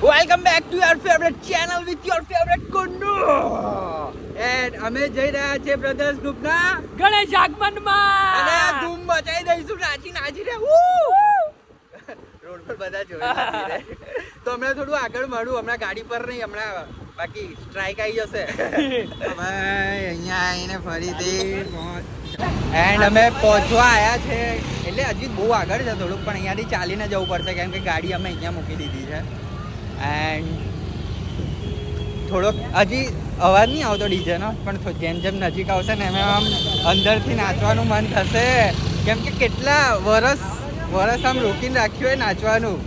Welcome back to your favourite channel with your favourite Kundu and અમે જઈ રહ્યા છીએ બ્રધર્સ ગ્રુપના ગણેશ આગમનમાં અને ધૂમ મચાઈ દઈશું નાચી રે રોડ પર બધા જોઈ તો હમણાં થોડું આગળ મળું હમણાં ગાડી પર નહીં હમણાં બાકી સ્ટ્રાઇક આવી જશે ભાઈ અહીંયા આવીને ફરીથી એન્ડ અમે પહોંચવા આવ્યા છે એટલે હજી બહુ આગળ છે થોડુંક પણ અહીંયાથી ચાલીને જવું પડશે કેમ કે ગાડી અમે અહીંયા મૂકી દીધી છે એન્ડ થોડોક હજી અવાજ નહીં આવતો ડીજેનો પણ જેમ જેમ નજીક આવશે ને એમ આમ અંદરથી નાચવાનું મન થશે કેમ કે કેટલા વરસ આમ રોકીને રાખ્યું હોય નાચવાનું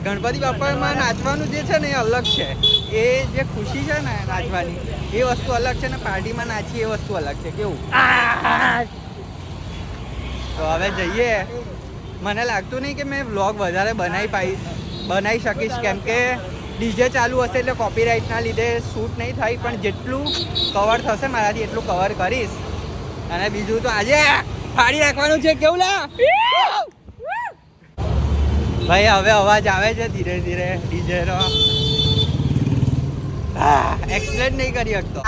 ગણપતિ બાપામાં નાચવાનું જે છે ને એ અલગ છે એ જે ખુશી છે ને નાચવાની એ વસ્તુ અલગ છે ને પાર્ટીમાં નાચી એ વસ્તુ અલગ છે કેવું તો હવે જઈએ મને લાગતું નહીં કે મેં વ્લોગ વધારે બનાવી શકીશ કેમ કે ડીજે ચાલુ હશે એટલે કોપીરાઇટના લીધે શૂટ નહીં થાય પણ જેટલું કવર થશે મારાથી એટલું કવર કરીશ અને બીજું તો આજે ફાડી રાખવાનું છે કેવું લા ભાઈ હવે અવાજ આવે છે ધીરે ધીરે ડીજેનો એક્સપ્લેન નહીં કરી શકતો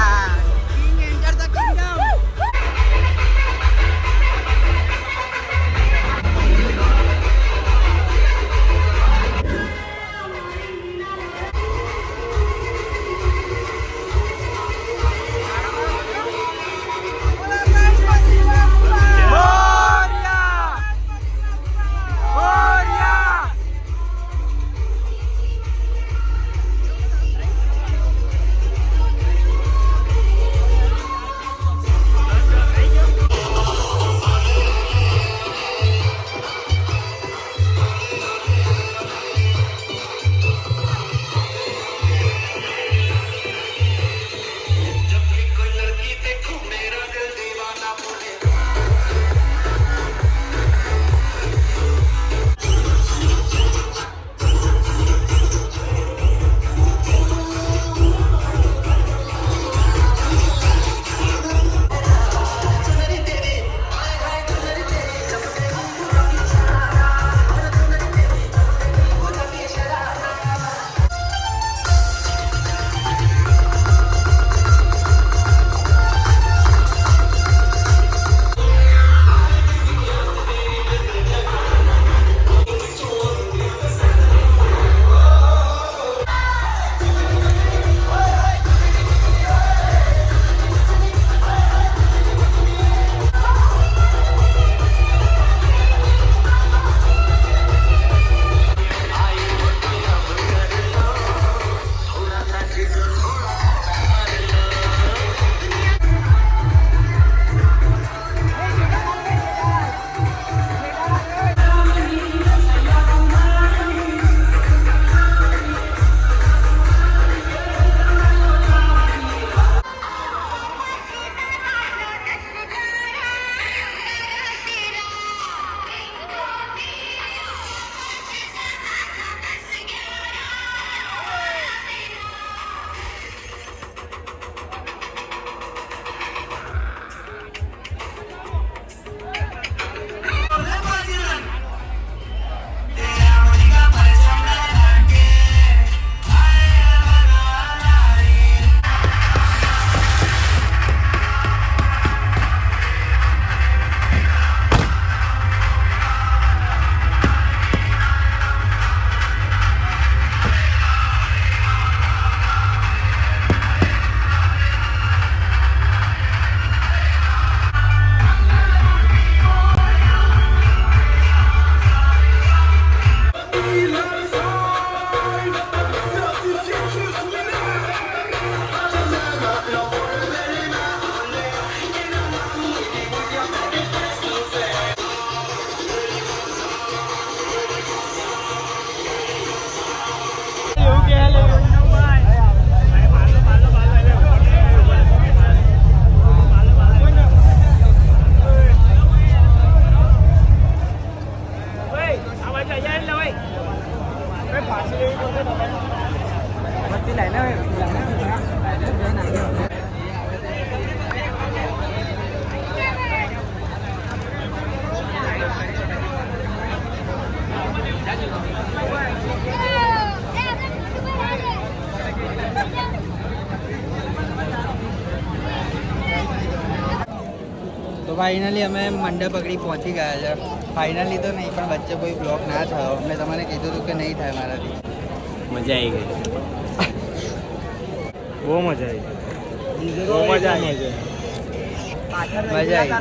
ફાઇનલી અમે મંડપ પકડી પહોંચી ગયા છે. ફાઇનલી તો નહીં, પણ વચ્ચે કોઈ બ્લોક ના થયો. મેં તમને કીધું હતું કે નહીં થાય મારાથી. મજા આવી ગઈ. બહુ મજા આવી. બહુ મજા આવી. મજા આવી.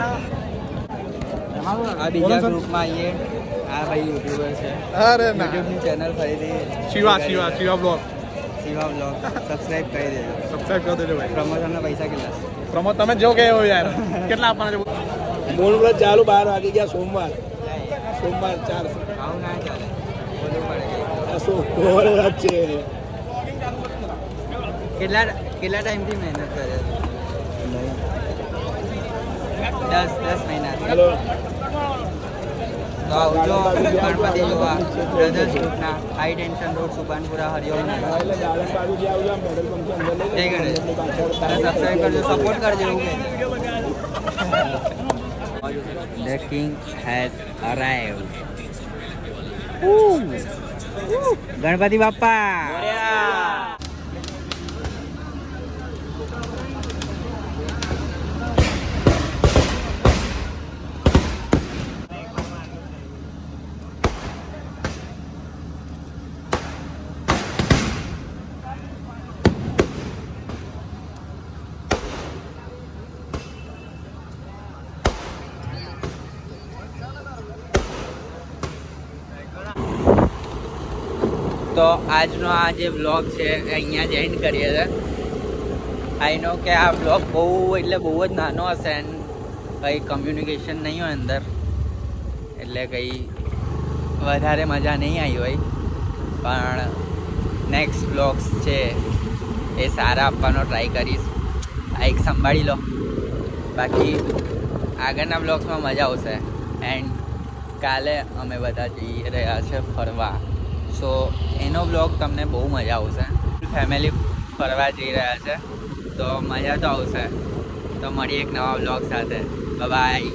આ બીજા ગ્રુપમાં આવીએ. આ ભાઈ યુટ્યુબર છે. અરે ના યુટ્યુબની ચેનલ ફરીથી Shiva blog Shiva blog subscribe કરી દેજો. સબસ્ક્રાઇબ કરી દેજો ભાઈ. પ્રમોશનના પૈસા કેટલા? પ્રમોદ તમે જો કે એવો યાર કેટલા આપવાના છે? મૂળ વ્રત ચાલુ 12 વાગી ગયા. સોમવાર 4 આવું ના ચાલે, બોલવું પડે. સોમવાર વ્રત છે. કેટલા ટાઈમથી મહેનત કરે છે? 10 મહિના. હેલો તો આવજો ગણપતિ જોવા બ્રધર્સ ગ્રુપના high tension road Subhanpura Hariom. જય ગણેશ. અને સબસ્ક્રાઈબ કરજો, સપોર્ટ કરજો. એવું The king has arrived. Ganpati Bappa. તો આજનો આ જે બ્લોગ છે એ અહીંયા જ એન્ડ કરીએ છીએ. આઈ નો કે આ બ્લોગ બહુ જ નાનો હશે એન્ડ કંઈ કમ્યુનિકેશન નહીં હોય અંદર, એટલે કંઈ વધારે મજા નહીં આવી હોય. પણ નેક્સ્ટ બ્લોગ્સ છે એ સારા આપવાનો ટ્રાય કરીશ. આ એક સંભાળી લો, બાકી આગળના બ્લોગ્સમાં મજા આવશે. એન્ડ કાલે અમે બધા જઈ રહ્યા છે ફરવા, સો એનો બ્લોગ તમને બહુ મજા આવશે. ફેમિલી ફરવા જઈ રહ્યા છે તો મજા તો આવશે. તો મળીએ એક નવા બ્લોગ સાથે. બાય.